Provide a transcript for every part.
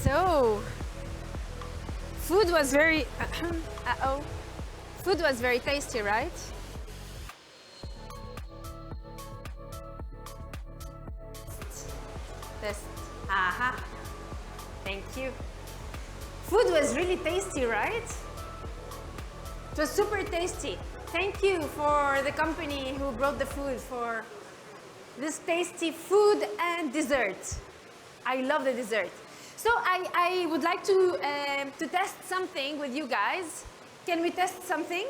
So, food was very, food was very tasty, right? Test. Aha. Thank you. Food was really tasty, right? It was super tasty. Thank you for the company who brought the food for this tasty food and dessert. I love the dessert. So I would like to test something with you guys. Can we test something?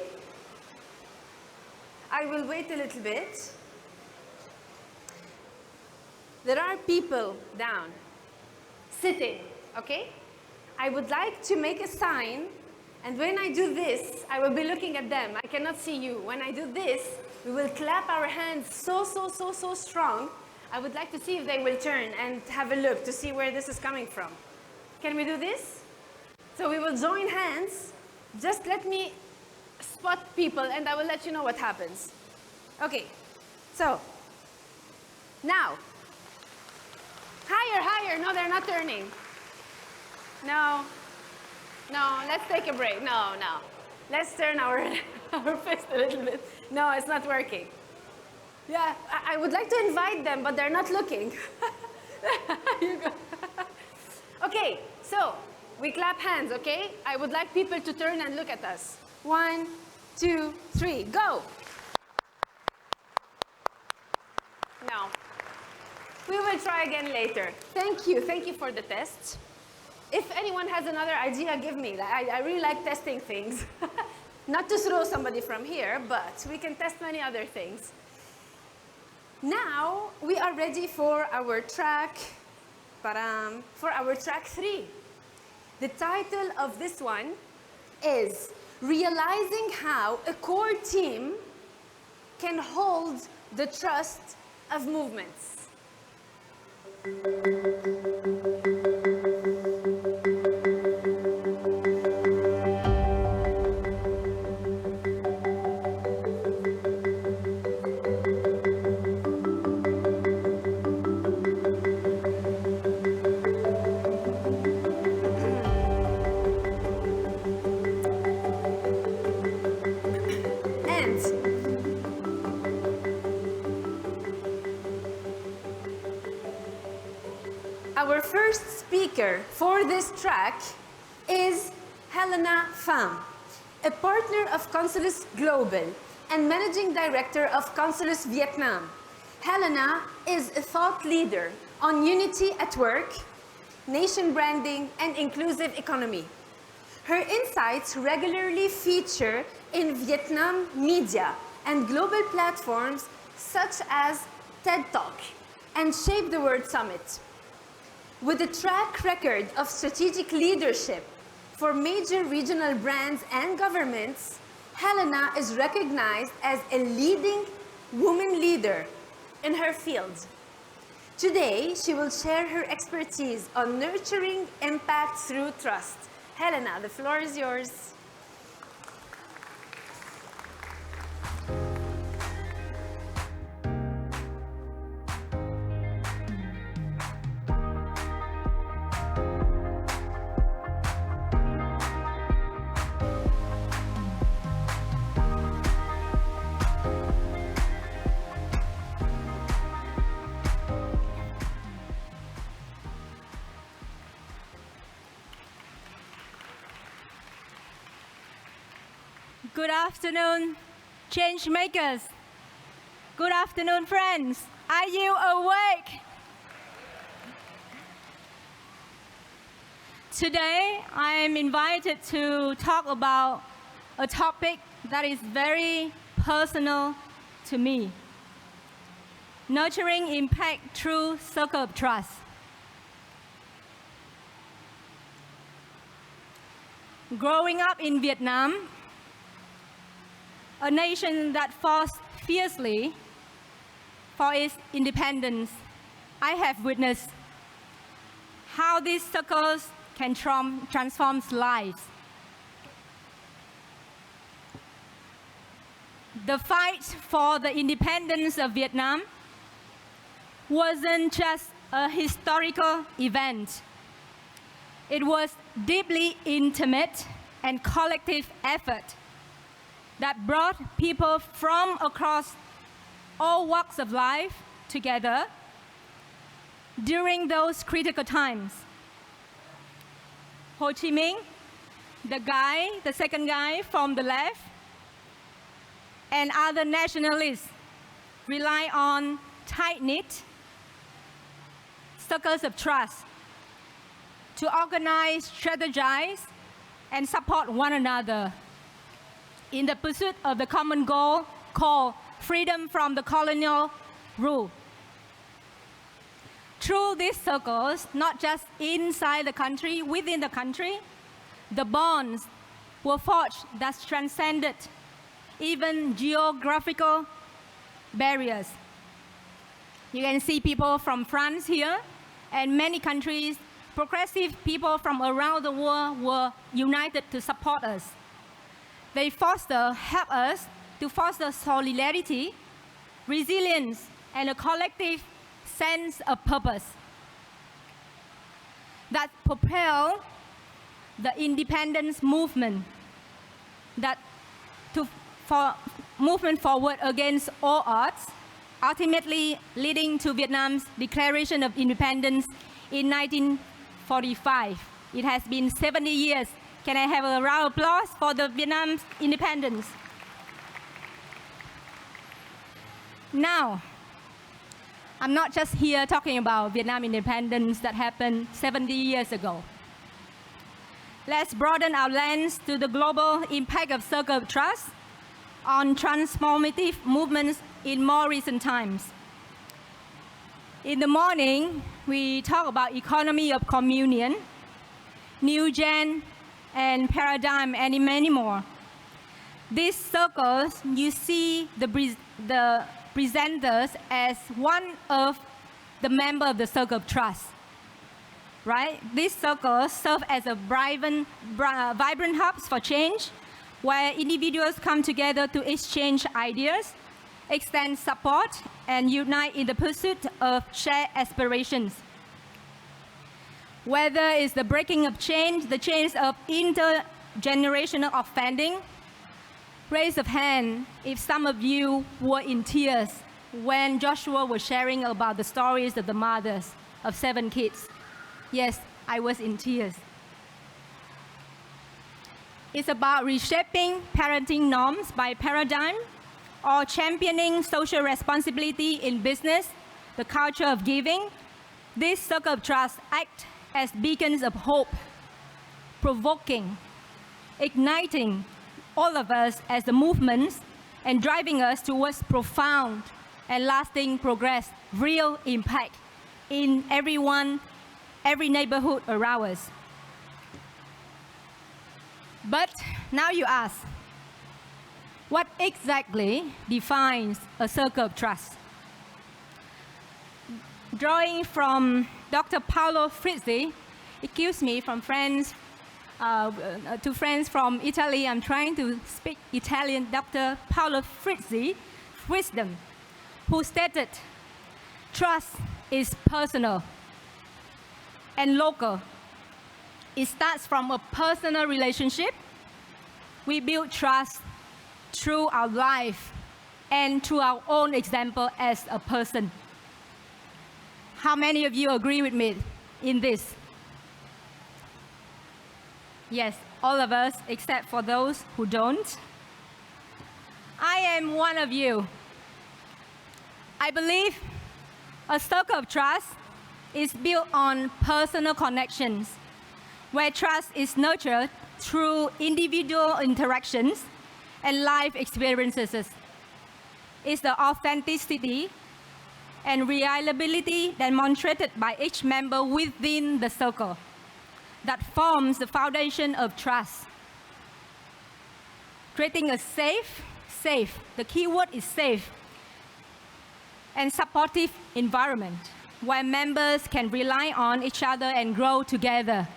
I will wait a little bit. There are people down, sitting, okay? I would like to make a sign, and when I do this, I will be looking at them. I cannot see you. When I do this, we will clap our hands so strong. I would like to see if they will turn and have a look to see where this is coming from. Can we do this? So we will join hands. Just let me spot people and I will let you know what happens. Okay, so now, higher, higher. No, they're not turning. No, let's take a break. No. Let's turn our fist a little bit. No, it's not working. Yeah, I would like to invite them, but they're not looking. You go. Okay, so we clap hands, okay? I would like people to turn and look at us. 1, 2, 3, go. No. We will try again later. Thank you for the test. If anyone has another idea, give me. I really like testing things. Not to throw somebody from here, but we can test many other things. Now we are ready for our track, for our track 3. The title of this one is Realizing How a Core Team Can Hold the Trust of Movements. Our first speaker for this track is Helena Pham, a partner of Consulus Global and managing director of Consulus Vietnam. Helena is a thought leader on unity at work, nation branding, and inclusive economy. Her insights regularly feature in Vietnam media and global platforms such as TED Talk and Shape the World Summit. With a track record of strategic leadership for major regional brands and governments, Helena is recognized as a leading woman leader in her field. Today, she will share her expertise on nurturing impact through trust. Helena, the floor is yours. Good afternoon, change makers. Good afternoon, friends. Are you awake? Today, I am invited to talk about a topic that is very personal to me. Nurturing impact through circle of trust. Growing up in Vietnam, a nation that fought fiercely for its independence, I have witnessed how these circles can transform lives. The fight for the independence of Vietnam wasn't just a historical event. It was deeply intimate and collective effort that brought people from across all walks of life together during those critical times. Ho Chi Minh, the second guy from the left, and other nationalists rely on tight-knit circles of trust to organize, strategize, and support one another in the pursuit of the common goal called freedom from the colonial rule. Through these circles, not just inside the country, within the country, the bonds were forged that transcended even geographical barriers. You can see people from France here, and many countries, progressive people from around the world were united to support us. They help us to foster solidarity, resilience, and a collective sense of purpose that propel the independence movement movement forward against all odds, ultimately leading to Vietnam's Declaration of Independence in 1945. It has been 70 years. Can I have a round of applause for the Vietnam's independence? Now, I'm not just here talking about Vietnam independence that happened 70 years ago. Let's broaden our lens to the global impact of Circle of Trust on transformative movements in more recent times. In the morning, we talk about economy of communion, new gen, and paradigm, and many more. These circles, you see the presenters as one of the member of the Circle of Trust, right? These circles serve as a vibrant hubs for change, where individuals come together to exchange ideas, extend support, and unite in the pursuit of shared aspirations. Whether it's the breaking of chains, the chains of intergenerational offending, raise of hand if some of you were in tears when Joshua was sharing about the stories of the mothers of 7 kids. Yes, I was in tears. It's about reshaping parenting norms by paradigm or championing social responsibility in business, the culture of giving. This circle of trust act as beacons of hope, provoking, igniting all of us as the movements and driving us towards profound and lasting progress, real impact in everyone, every neighborhood around us. But now you ask, what exactly defines a circle of trust? Drawing from Dr. Paolo Frizzi, excuse me, from friends to friends from Italy, I'm trying to speak Italian, Dr. Paolo Frizzi, wisdom, who stated, trust is personal and local. It starts from a personal relationship. We build trust through our life and through our own example as a person. How many of you agree with me in this? Yes, all of us, except for those who don't. I am one of you. I believe a circle of trust is built on personal connections, where trust is nurtured through individual interactions and life experiences. It's the authenticity and reliability demonstrated by each member within the circle that forms the foundation of trust. Creating a safe, the key word is safe, and supportive environment where members can rely on each other and grow together.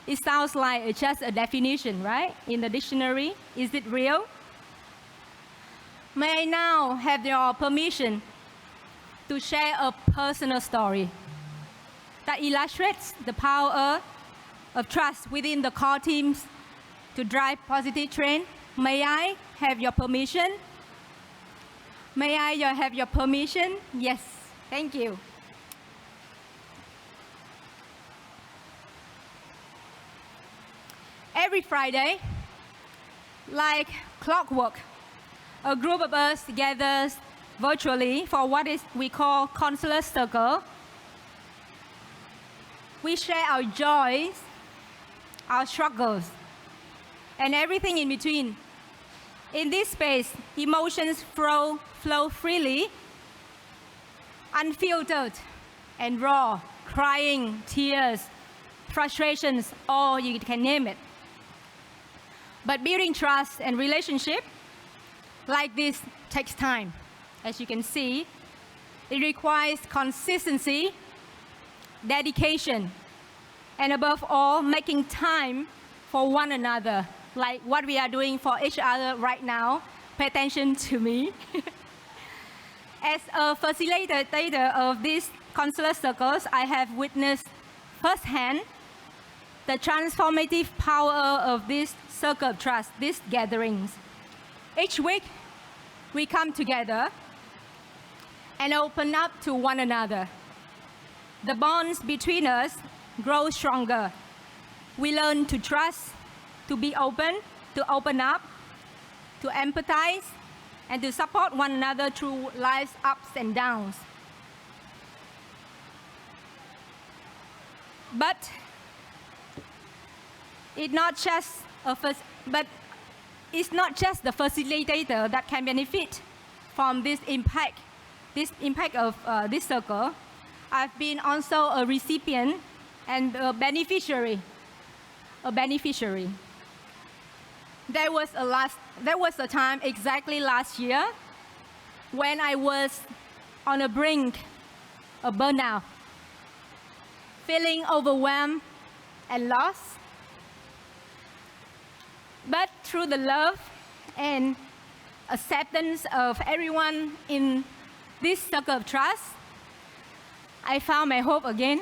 It sounds like it's just a definition, right? In the dictionary, is it real? May I now have your permission to share a personal story that illustrates the power of trust within the core teams to drive positive change? May I have your permission? May I have your permission? Yes, thank you. Every Friday, like clockwork, a group of us gathers virtually for what we call counselor circle. We share our joys, our struggles, and everything in between. In this space, emotions flow freely, unfiltered and raw, crying, tears, frustrations, or you can name it. But building trust and relationship like this takes time. As you can see, it requires consistency, dedication, and above all, making time for one another, like what we are doing for each other right now. Pay attention to me. As a facilitator of these counselor circles, I have witnessed firsthand the transformative power of this circle of trust, these gatherings. Each week, we come together and open up to one another. The bonds between us grow stronger. We learn to trust, to be open, to open up, to empathize, and to support one another through life's ups and downs. But it's not just the facilitator that can benefit from this impact of this circle. I've been also a recipient and a beneficiary. There was a time exactly last year when I was on the brink of burnout, feeling overwhelmed and lost. But through the love and acceptance of everyone in this circle of trust, I found my hope again.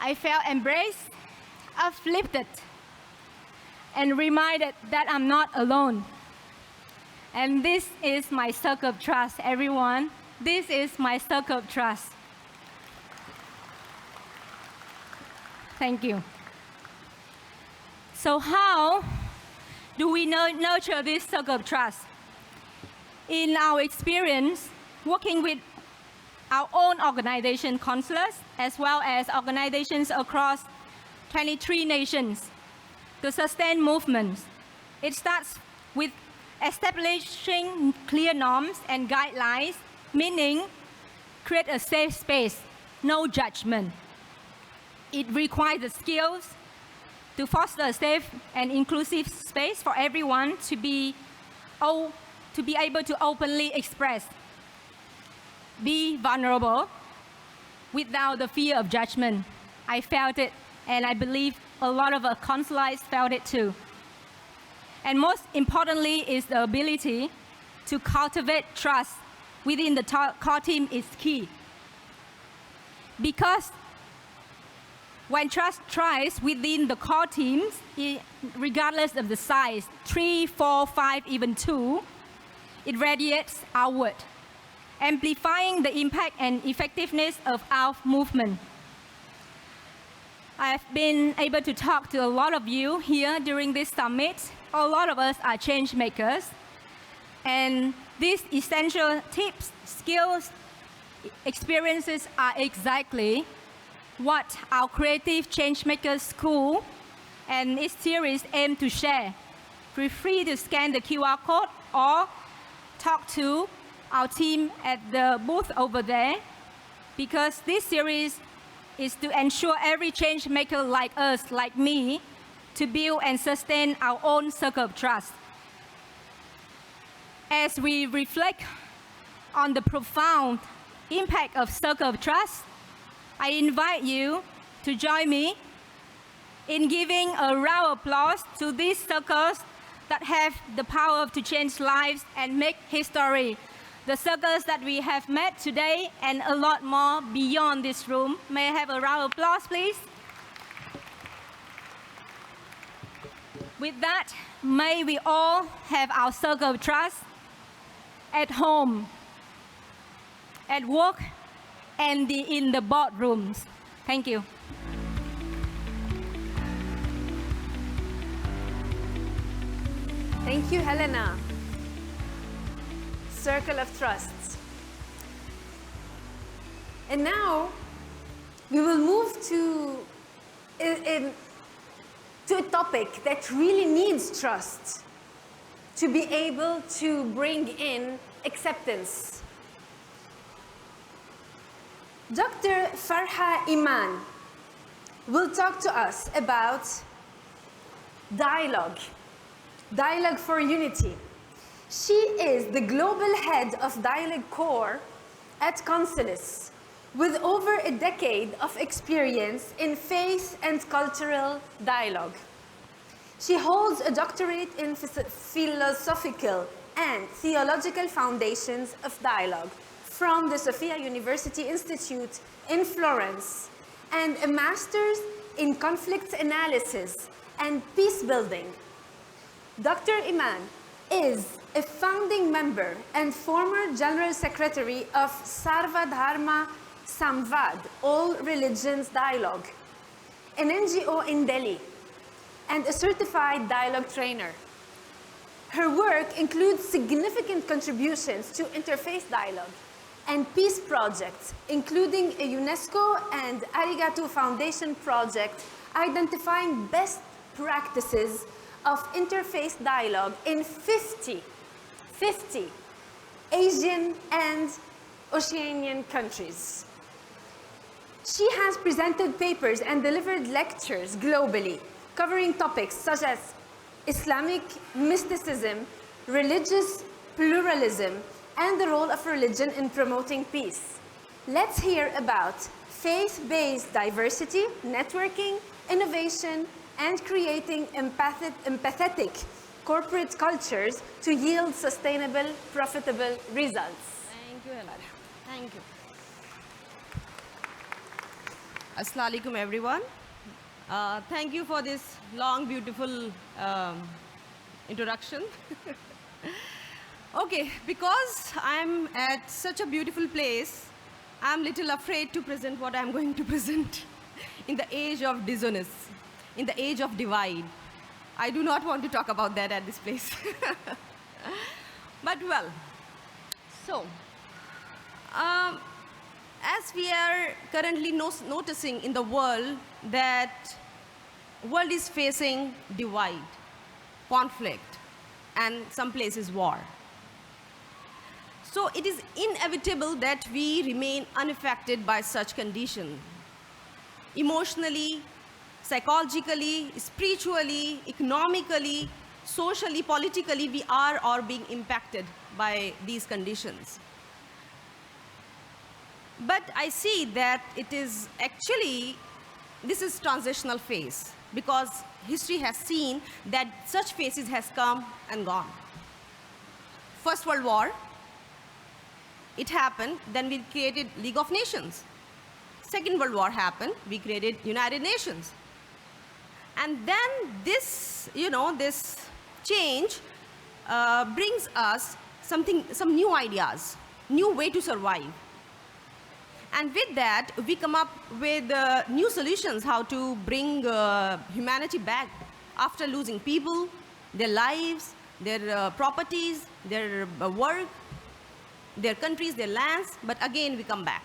I felt embraced, uplifted, and reminded that I'm not alone. And this is my circle of trust, everyone. This is my circle of trust. Thank you. So how do we nurture this circle of trust? In our experience, working with our own organization counselors, as well as organizations across 23 nations, to sustain movements, it starts with establishing clear norms and guidelines, meaning create a safe space, no judgment. It requires the skills to foster a safe and inclusive space for everyone to be able to openly express, be vulnerable without the fear of judgment. I felt it, and I believe a lot of counselors felt it too. And most importantly is the ability to cultivate trust within the core team is key. Because when trust thrives within the core teams, regardless of the size, 3, 4, 5, even 2, it radiates outward, amplifying the impact and effectiveness of our movement. I've been able to talk to a lot of you here during this summit. A lot of us are change makers. And these essential tips, skills, experiences are exactly what our Creative Changemakers School and its series aim to share. Feel free to scan the QR code or talk to our team at the booth over there, because this series is to ensure every change maker like us, like me, to build and sustain our own circle of trust. As we reflect on the profound impact of circle of trust, I invite you to join me in giving a round of applause to these circles that have the power to change lives and make history. The circles that we have met today and a lot more beyond this room. May I have a round of applause, please? With that, may we all have our circle of trust at home, at work, and in the boardrooms. Thank you. Thank you, Helena. Circle of trust. And now we will move to a topic that really needs trust to be able to bring in acceptance. Dr. Farha Iman will talk to us about dialogue for unity. She is the global head of Dialogue Core at Consulus, with over a decade of experience in faith and cultural dialogue. She holds a doctorate in philosophical and theological foundations of dialogue from the Sophia University Institute in Florence, and a master's in conflict analysis and peace building. Dr. Iman is a founding member and former General Secretary of Sarva Dharma Samvad, All Religions Dialogue, an NGO in Delhi, and a certified dialogue trainer. Her work includes significant contributions to interfaith dialogue and peace projects, including a UNESCO and Arigato Foundation project identifying best practices of interfaith dialogue in 50 Asian and Oceanian countries. She has presented papers and delivered lectures globally, covering topics such as Islamic mysticism, religious pluralism, and the role of religion in promoting peace. Let's hear about faith-based diversity, networking, innovation, and creating empathetic corporate cultures to yield sustainable, profitable results. Thank you, Helena. Thank you. Assalamu alaikum, everyone. Thank you for this long, beautiful introduction. Okay, because I'm at such a beautiful place, I'm little afraid to present what I'm going to present in the age of dissonance, in the age of divide. I do not want to talk about that at this place. But well, so, as we are currently noticing in the world that world is facing divide, conflict, and some places war. So it is inevitable that we remain unaffected by such condition. Emotionally, psychologically, spiritually, economically, socially, politically, we are being impacted by these conditions. But I see that it is actually, this is transitional phase, because history has seen that such phases has come and gone. First World War, it happened, then we created League of Nations. Second World War happened, we created United Nations. And then this, this change brings us some new ideas, new way to survive. And with that, we come up with new solutions how to bring humanity back after losing people, their lives, their properties, their work, their countries, their lands, but again we come back.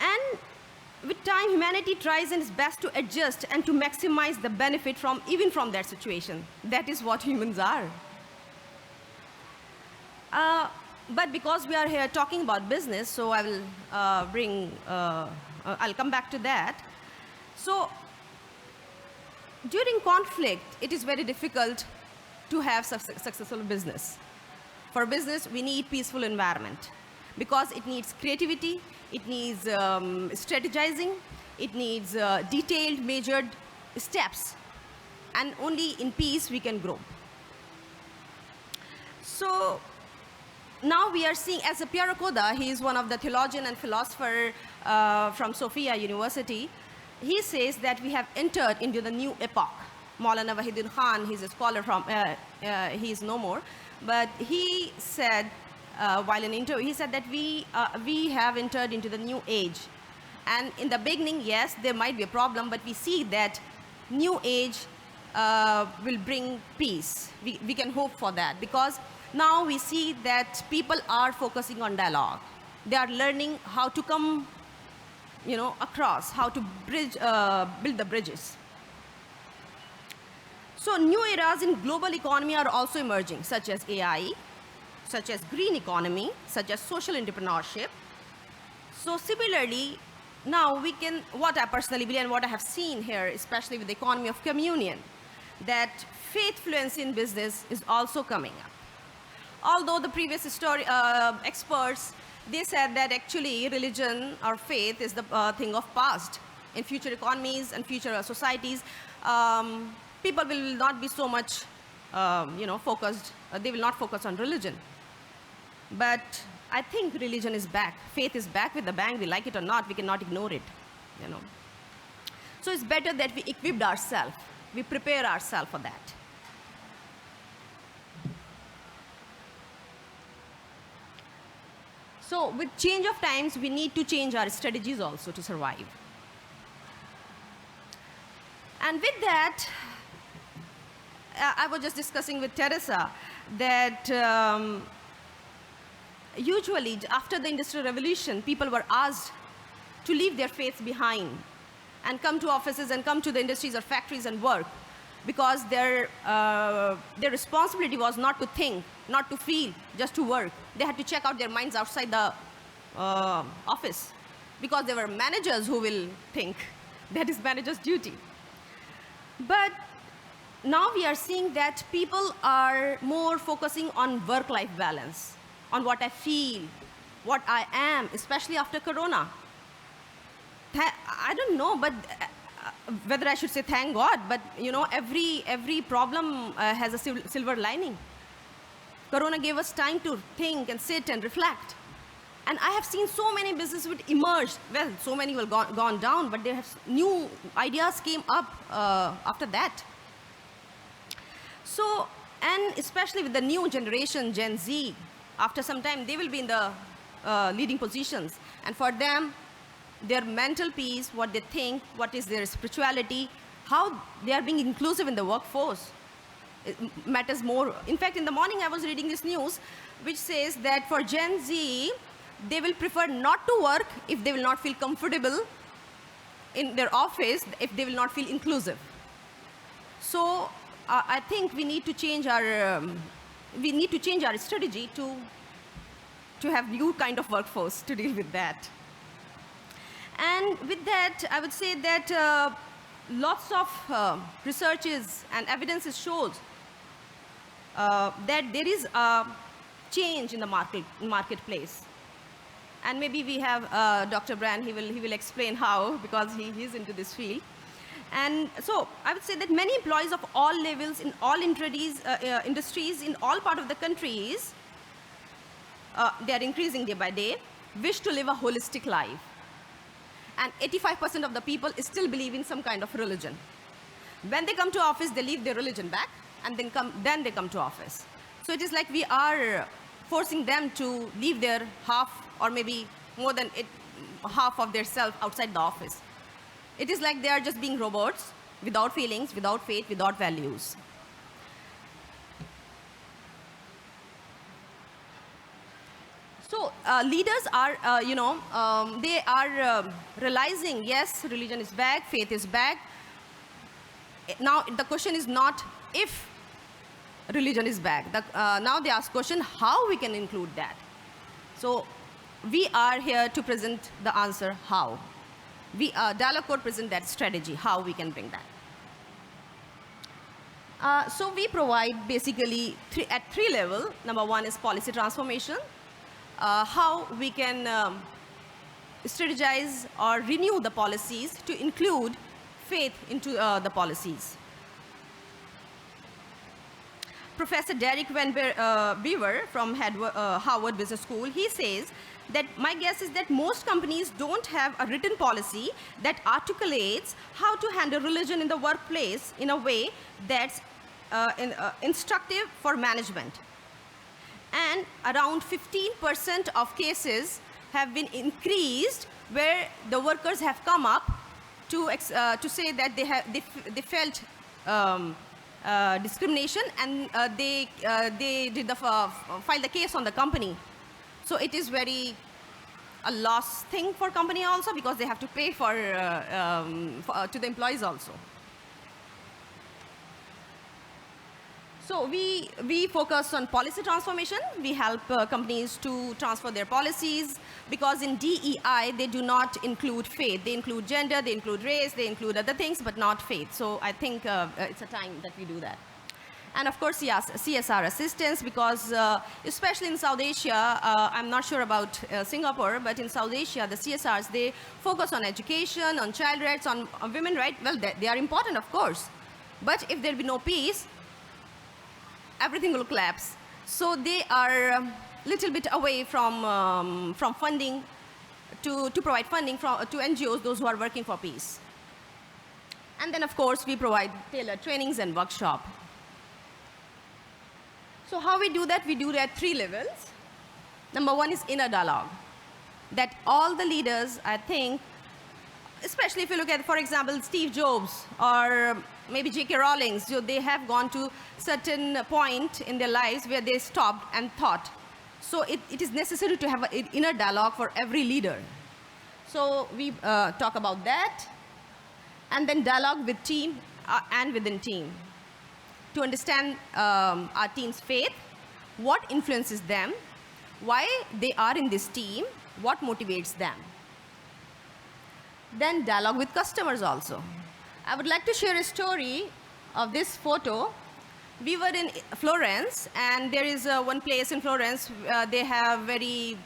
And with time, humanity tries its best to adjust and to maximize the benefit even from that situation. That is what humans are. But because we are here talking about business, so I will I'll come back to that. So during conflict, it is very difficult to have successful business. For business, we need peaceful environment because it needs creativity, it needs strategizing, it needs detailed, measured steps, and only in peace we can grow. So now we are seeing, as a Pierre Koda, he is one of the theologian and philosopher from Sophia University. He says that we have entered into the new epoch. Maulana Wahiduddin Khan, he's a scholar from, he is no more, but he said, while in interview, he said that we have entered into the new age. And in the beginning, yes, there might be a problem, but we see that new age will bring peace. We can hope for that because now we see that people are focusing on dialogue. They are learning how to come, across, how to build the bridges. So new eras in global economy are also emerging, such as AI, such as green economy, such as social entrepreneurship. So similarly, now we can, what I personally believe and what I have seen here, especially with the economy of communion, that faith fluency in business is also coming up. Although the previous experts, they said that actually religion or faith is the thing of past. In future economies and future societies, people will not be so much, focused. They will not focus on religion. But I think religion is back. Faith is back with the bang. We like it or not, we cannot ignore it. So it's better that we equip ourselves. We prepare ourselves for that. So with change of times, we need to change our strategies also to survive. And with that, I was just discussing with Teresa that usually after the Industrial Revolution, people were asked to leave their faiths behind and come to offices and come to the industries or factories and work because their responsibility was not to think, not to feel, just to work. They had to check out their minds outside the office because there were managers who will think. That is manager's duty. But now we are seeing that people are more focusing on work-life balance, on what I feel, what I am, especially after Corona. I don't know, but whether I should say thank God, but every problem has a silver lining. Corona gave us time to think and sit and reflect. And I have seen so many businesses which emerged. Well, so many will gone down, but new ideas came up after that. So, and especially with the new generation, Gen Z, after some time, they will be in the leading positions. And for them, their mental peace, what they think, what is their spirituality, how they are being inclusive in the workforce, it matters more. In fact, in the morning, I was reading this news, which says that for Gen Z, they will prefer not to work if they will not feel comfortable in their office, if they will not feel inclusive. So I think we need to change our strategy to have new kind of workforce to deal with that. And with that, I would say that lots of researches and evidences shows that there is a change in the marketplace. And maybe we have Dr. Brand, he will explain how, because he is into this field. And so I would say that many employees of all levels in all industries in all parts of the countries, they are increasing day by day, wish to live a holistic life. And 85% of the people still believe in some kind of religion. When they come to office, they leave their religion back, and then they come to office. So it is like we are forcing them to leave their half or maybe more than half of their self outside the office. It is like they are just being robots, without feelings, without faith, without values. So leaders are, they are realizing, yes, religion is back, faith is back. Now the question is not if religion is back. Now they ask question, how we can include that? So we are here to present the answer, how. Dialogue Code present that strategy, how we can bring that. So we provide basically at three levels. Number one is policy transformation, how we can strategize or renew the policies to include faith into the policies. Professor Derek Van Beaver from Harvard Business School, he says that my guess is that most companies don't have a written policy that articulates how to handle religion in the workplace in a way that's instructive for management. And around 15% of cases have been increased where the workers have come up to say that they felt discrimination, and they did file the case on the company. So it is very a loss thing for company also, because they have to pay to the employees also. So we focus on policy transformation. We help companies to transfer their policies, because in DEI, they do not include faith. They include gender, they include race, they include other things, but not faith. So I think it's a time that we do that. And of course, yes, CSR assistance, because especially in South Asia, I'm not sure about Singapore, but in South Asia, the CSRs, they focus on education, on child rights, on women rights. Well, they are important, of course. But if there be no peace, everything will collapse. So they are a little bit away from funding, to provide funding to NGOs, those who are working for peace. And then, of course, we provide tailored trainings and workshop. So how we do that? We do that at three levels. Number one is inner dialogue. That all the leaders, I think, especially if you look at, for example, Steve Jobs or maybe J.K. Rowling, so they have gone to certain point in their lives where they stopped and thought. So it is necessary to have an inner dialogue for every leader. So we talk about that. And then dialogue with team and within team, to understand our team's faith, what influences them, why they are in this team, what motivates them. Then dialogue with customers also. I would like to share a story of this photo. We were in Florence, and there is one place in Florence, they have very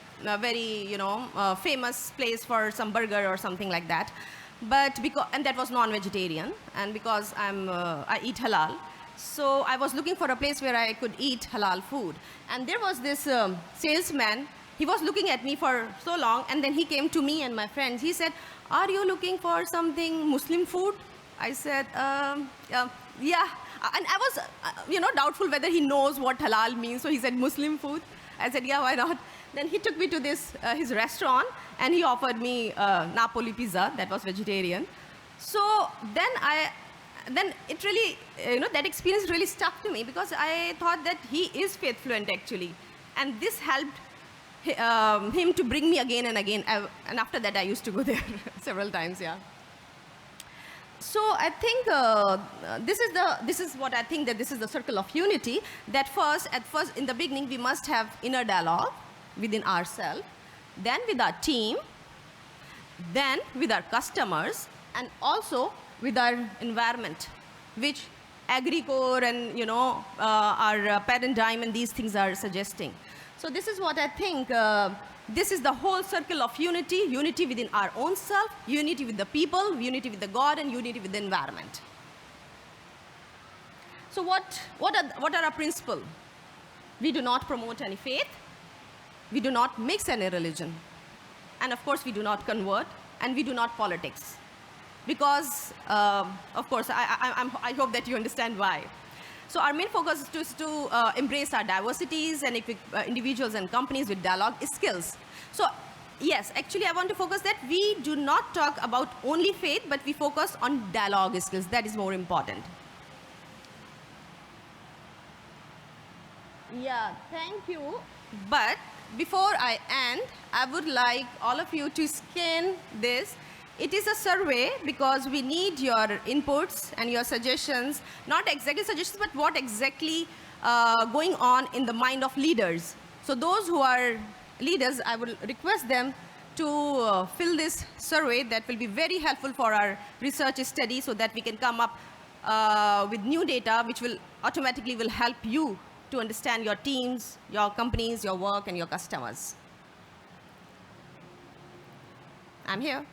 famous place for some burger or something like that. And that was non-vegetarian, and because I eat halal, so I was looking for a place where I could eat halal food. And there was this salesman. He was looking at me for so long, and then he came to me and my friends. He said, "Are you looking for something Muslim food?" I said, yeah. And I was, doubtful whether he knows what halal means. So he said, "Muslim food." I said, "Yeah, why not?" Then he took me to his restaurant, and he offered me Napoli pizza that was vegetarian. So then it really, that experience really stuck to me, because I thought that he is faith fluent actually. And this helped him to bring me again and again. And after that, I used to go there several times, yeah. So I think this is what I think, that this is the circle of unity, that at first, in the beginning, we must have inner dialogue within ourselves, then with our team, then with our customers, and also with our environment, which AgriCore and our paradigm and these things are suggesting. So this is what I think. This is the whole circle of unity: unity within our own self, unity with the people, unity with the God, and unity with the environment. So what are our principles? We do not promote any faith. We do not mix any religion. And of course, we do not convert, and we do not politics. Because, of course, I hope that you understand why. So our main focus is to embrace our diversities and equip individuals and companies with dialogue skills. So yes, actually I want to focus that we do not talk about only faith, but we focus on dialogue skills. That is more important. Yeah, thank you. But before I end, I would like all of you to scan this. It is a survey, because we need your inputs and your suggestions, not exactly suggestions, but what exactly going on in the mind of leaders. So those who are leaders, I will request them to fill this survey that will be very helpful for our research study so that we can come up with new data which will automatically will help you to understand your teams, your companies, your work, and your customers. I'm here.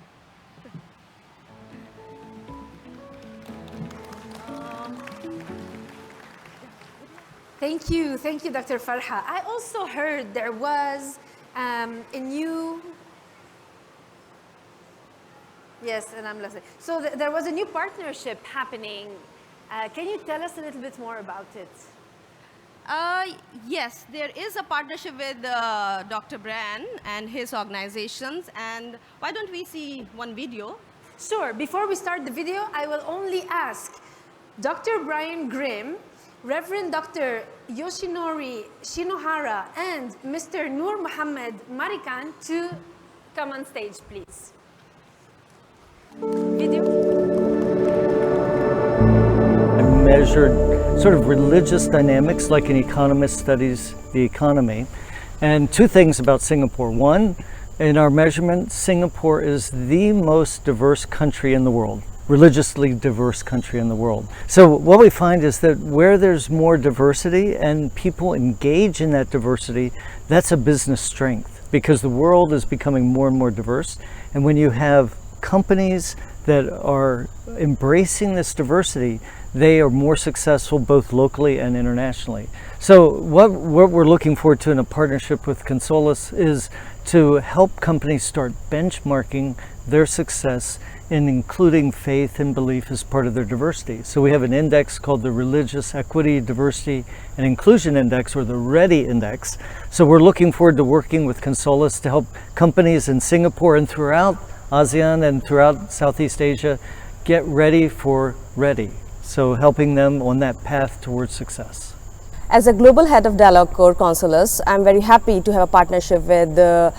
Thank you, Dr. Farha. I also heard there was a new, yes, and I'm listening. So there was a new partnership happening. Can you tell us a little bit more about it? Yes, there is a partnership with Dr. Brand and his organizations. And why don't we see one video? Sure. Before we start the video, I will only ask Dr. Brian Grimm, Reverend Dr. Yoshinori Shinohara, and Mr. Noor Muhammad Marikan to come on stage, please. Video. I measured sort of religious dynamics like an economist studies the economy. And two things about Singapore. One, in our measurement, Singapore is the most diverse country in the world, religiously diverse country in the world. So what we find is that where there's more diversity and people engage in that diversity, that's a business strength because the world is becoming more and more diverse. And when you have companies that are embracing this diversity, they are more successful both locally and internationally. So what we're looking forward to in a partnership with Consolis is to help companies start benchmarking their success in including faith and belief as part of their diversity. So we have an index called the Religious Equity, Diversity, and Inclusion Index, or the READY Index. So we're looking forward to working with Consolis to help companies in Singapore and throughout ASEAN and throughout Southeast Asia get ready for ready. So helping them on that path towards success. As a global head of Dialogue Core Consulos, I'm very happy to have a partnership with the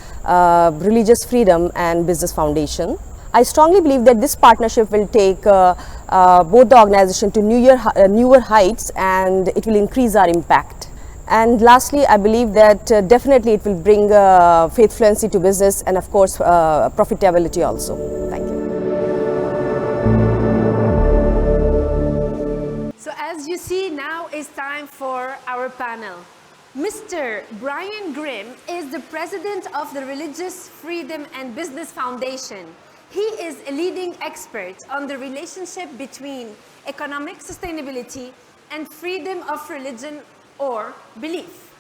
Religious Freedom and Business Foundation. I strongly believe that this partnership will take both the organization to newer heights, and it will increase our impact. And lastly, I believe that definitely it will bring faith fluency to business and of course profitability also. Thank you. So as you see, now is time for our panel. Mr. Brian Grimm is the president of the Religious Freedom and Business Foundation. He is a leading expert on the relationship between economic sustainability and freedom of religion or belief.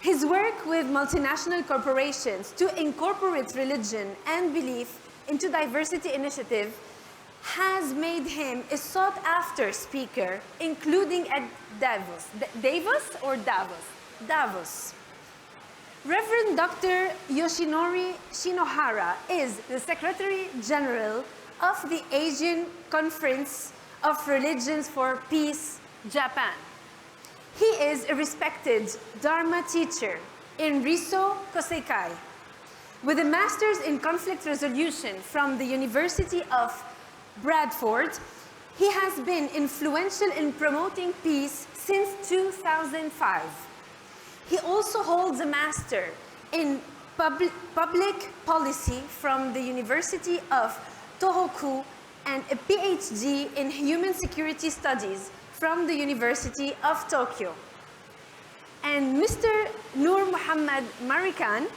His work with multinational corporations to incorporate religion and belief into diversity initiative has made him a sought-after speaker, including at Davos. Davos or Davos? Davos. Reverend Dr. Yoshinori Shinohara is the Secretary General of the Asian Conference of Religions for Peace, Japan. He is a respected Dharma teacher in Riso Kosekai. With a master's in conflict resolution from the University of Bradford, he has been influential in promoting peace since 2005. He also holds a master in public policy from the University of Tohoku and a PhD in human security studies from the University of Tokyo. And Mr. Noor Muhammad Marikan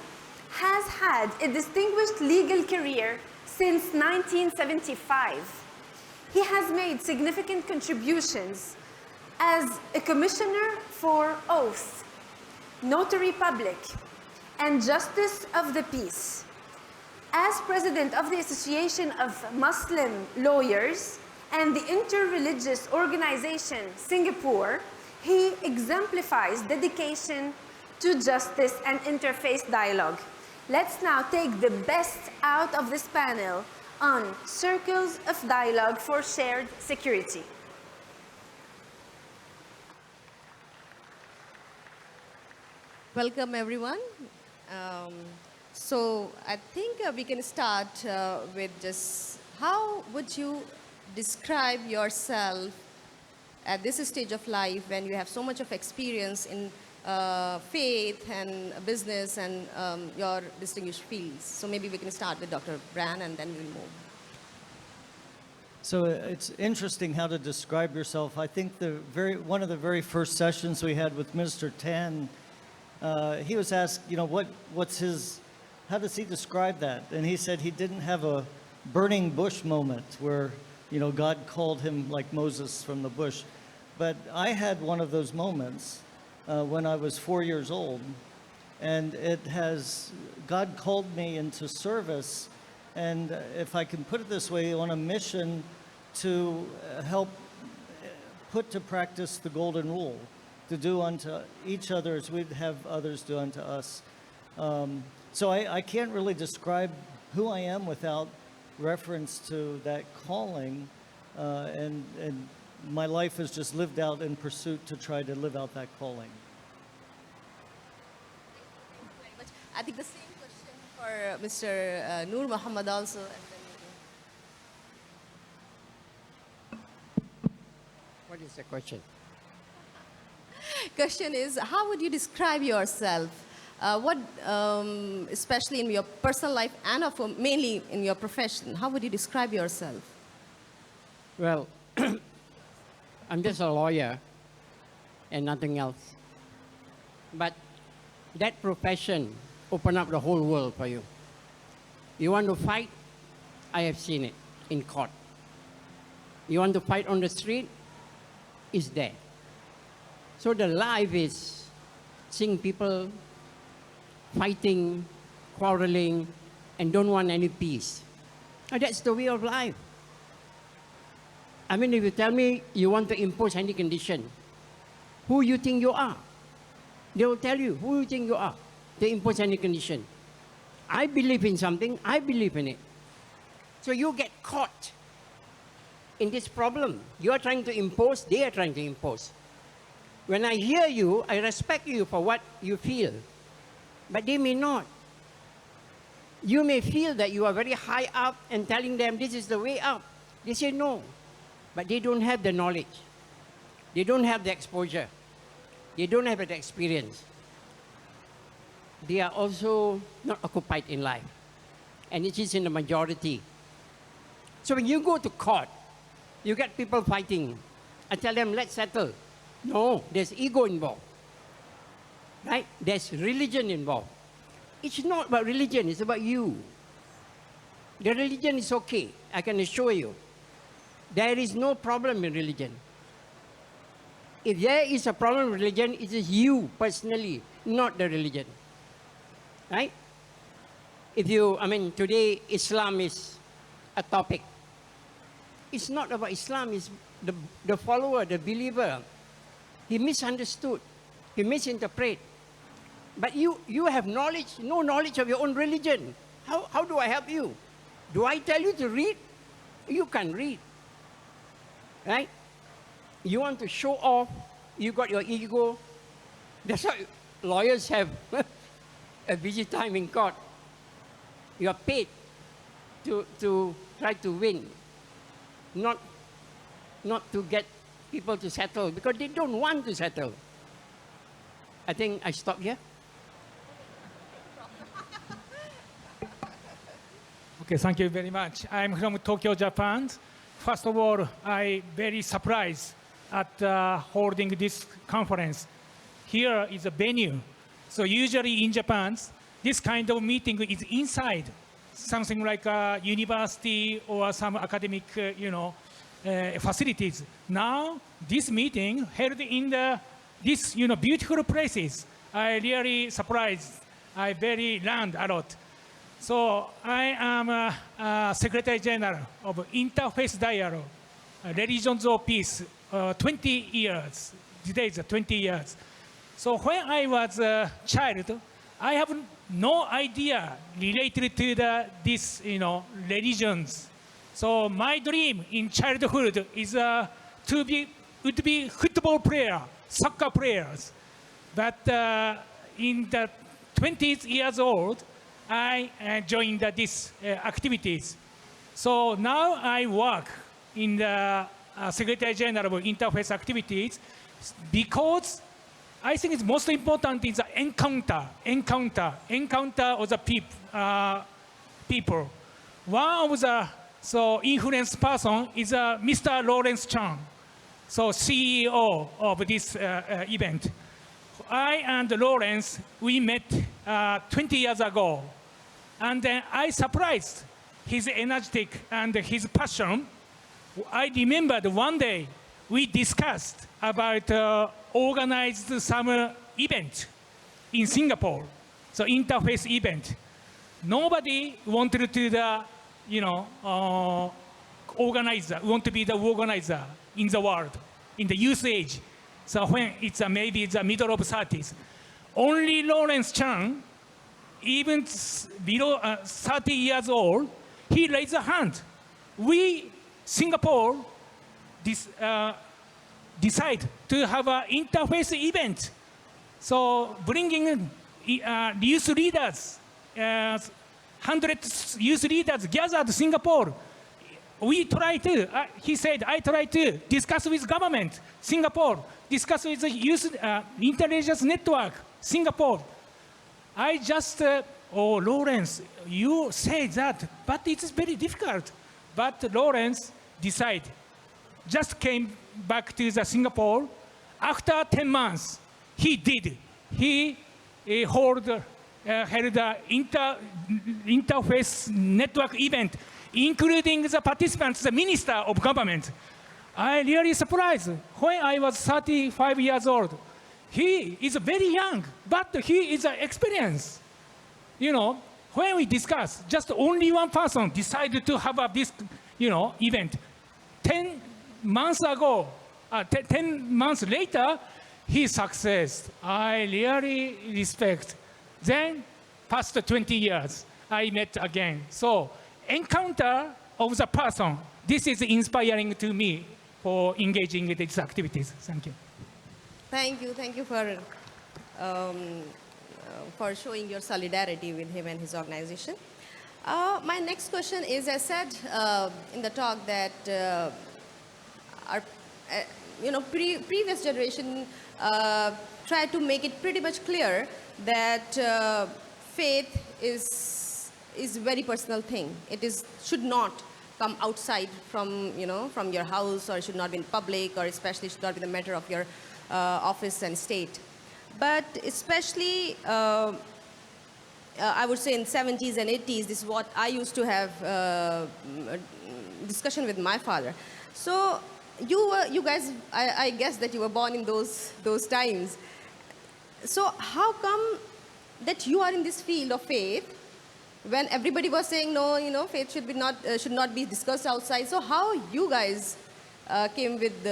has had a distinguished legal career since 1975. He has made significant contributions as a commissioner for oath, notary public, and justice of the peace. As president of the Association of Muslim Lawyers and the interreligious organization Singapore, he exemplifies dedication to justice and interfaith dialogue. Let's now take the best out of this panel on circles of dialogue for shared security. Welcome, everyone. So I think we can start with just how would you describe yourself at this stage of life when you have so much of experience in faith and business and your distinguished fields. So maybe we can start with Dr. Bran and then we'll move. So it's interesting how to describe yourself. I think one of the very first sessions we had with Mr. Tan, he was asked, how does he describe that? And he said he didn't have a burning bush moment where, God called him like Moses from the bush. But I had one of those moments when I was 4 years old, and God called me into service. And if I can put it this way, on a mission to help put to practice the golden rule, to do unto each other as we'd have others do unto us. So I can't really describe who I am without reference to that calling, and my life is just lived out in pursuit to try to live out that calling. I think the same question for Mr. Noor Muhammad also. And then What is the question? question is, how would you describe yourself? Especially in your personal life and mainly in your profession, how would you describe yourself? Well, I'm just a lawyer and nothing else. But that profession opened up the whole world for you. You want to fight? I have seen it in court. You want to fight on the street? It's there. So the life is seeing people fighting, quarreling, and don't want any peace. And that's the way of life. I mean, if you tell me you want to impose any condition, who you think you are? They will tell you who you think you are. They impose any condition. I believe in something, I believe in it. So you get caught in this problem. You are trying to impose, they are trying to impose. When I hear you, I respect you for what you feel. But they may not. You may feel that you are very high up and telling them this is the way up. They say no. But they don't have the knowledge. They don't have the exposure. They don't have the experience. They are also not occupied in life. And it is in the majority. So when you go to court, you get people fighting. I tell them, let's settle. No, there's ego involved. Right? There's religion involved. It's not about religion, it's about you. The religion is okay, I can assure you. There is no problem in religion. If there is a problem with religion, it is you personally, not the religion. Right? Today Islam is a topic. It's not about Islam, it's the follower, the believer. He misunderstood, he misinterpreted. But you have knowledge, no knowledge of your own religion. How do I help you? Do I tell you to read? You can't read. Right? You want to show off, you got your ego. That's why lawyers have a busy time in court. You are paid to try to win, not to get people to settle, because they don't want to settle. I think I stop here. Okay, thank you very much. I'm from Tokyo, Japan. First of all, I'm very surprised at holding this conference. Here is a venue. So usually in Japan, this kind of meeting is inside, something like a university or some academic, facilities. Now, this meeting held in these, beautiful places. I really surprised. I very learned a lot. So I am a Secretary General of Interfaith Dialogue, Religions of Peace, 20 years. Today is 20 years. So when I was a child, I have no idea related to these, religions. So my dream in childhood is would be football player, soccer players. But in the 20 years old, I joined these activities. So now I work in the Secretary General of Interface Activities because I think it's most important is the encounter of the people. One of the influence person is Mr. Lawrence Chan, CEO of this event. I and Lawrence, we met 20 years ago. And then I surprised his energetic and his passion. I remembered one day we discussed about organized some event in Singapore, so interface event. Nobody wanted to want to be the organizer in the world, in the youth age. So when it's maybe the middle of 30s, only Lawrence Chan, even below 30 years old, he raised a hand. We, Singapore, decide to have an interface event. So bringing youth leaders, 100 youth leaders gathered in Singapore. We try to, he said, I try to discuss with government, Singapore, discuss with the youth intelligence network, Singapore. I just, oh, Lawrence, you say that, but it is very difficult. But Lawrence decided, just came back to the Singapore. After 10 months, he did. He held a interface network event, including the participants, the minister of government. I really surprised when I was 35 years old. He is very young, but he is experienced. You know, when we discuss, just only one person decided to have this, event. 10 months ago, 10 months later, he success. I really respect. Then, past 20 years, I met again. So, encounter of the person, this is inspiring to me for engaging in these activities. Thank you. Thank you for showing your solidarity with him and his organization. My next question is, I said in the talk that our previous generation tried to make it pretty much clear that faith is a very personal thing. It should not come outside from your house, or it should not be in public, or especially should not be the matter of your office and state. But especially, I would say in 70s and 80s, this is what I used to have a discussion with my father. So you guys, I guess that you were born in those times. So how come that you are in this field of faith when everybody was saying no, faith should not be discussed outside? So how you guys came with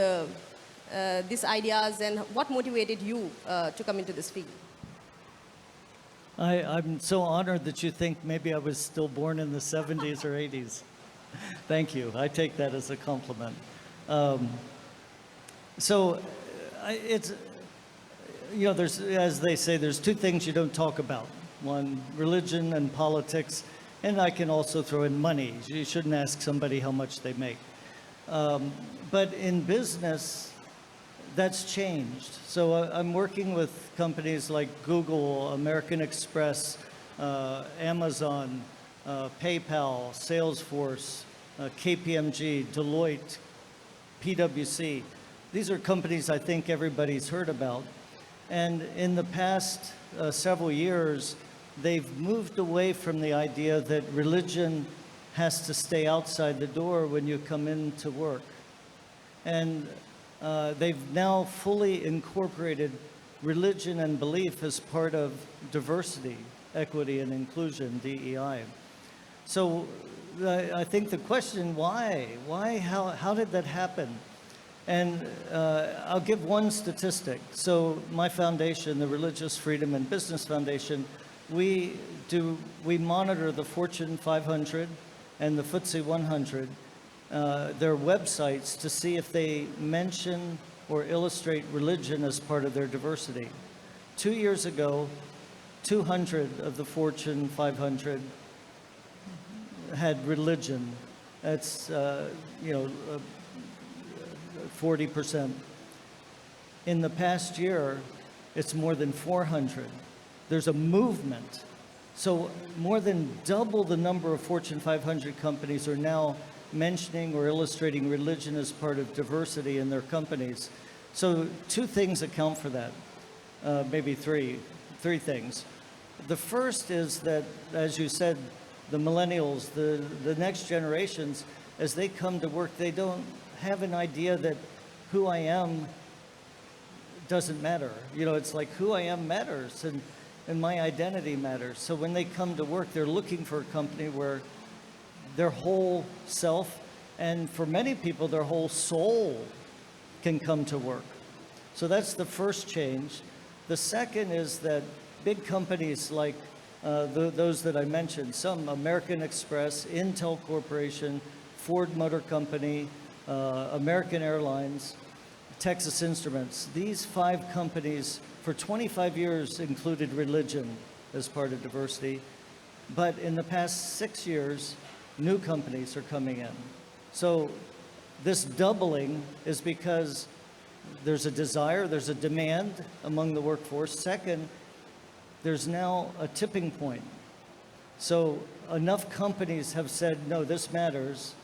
these ideas, and what motivated you to come into this field? I'm so honored that you think maybe I was still born in the 70s or 80s. Thank you. I take that as a compliment. It's, there's, as they say, there's two things you don't talk about. One, religion and politics, and I can also throw in money. You shouldn't ask somebody how much they make. But in business, that's changed. So I'm working with companies like Google, American Express, Amazon, PayPal, Salesforce, KPMG, Deloitte, PwC. These are companies I think everybody's heard about. And in the past several years, they've moved away from the idea that religion has to stay outside the door when you come in to work. And they've now fully incorporated religion and belief as part of diversity, equity, and inclusion, DEI. So I think the question, why? How did that happen? And I'll give one statistic. So my foundation, the Religious Freedom and Business Foundation, we monitor the Fortune 500 and the FTSE 100, their websites, to see if they mention or illustrate religion as part of their diversity. 2 years ago, 200 of the Fortune 500 had religion. That's 40%. In the past year, it's more than 400. There's a movement. So more than double the number of Fortune 500 companies are now mentioning or illustrating religion as part of diversity in their companies. So two things account for that, maybe three things. The first is that, as you said, the millennials, the next generations, as they come to work, they don't have an idea that who I am doesn't matter. You know, it's like who I am matters, and my identity matters. So when they come to work, they're looking for a company where their whole self, and for many people, their whole soul can come to work. So that's the first change. The second is that big companies like those that I mentioned, some American Express, Intel Corporation, Ford Motor Company, American Airlines, Texas Instruments, these 5 companies for 25 years included religion as part of diversity. But in the past 6 years, new companies are coming in. So this doubling is because there's a desire, there's a demand among the workforce. Second, there's now a tipping point. So enough companies have said, no, this matters.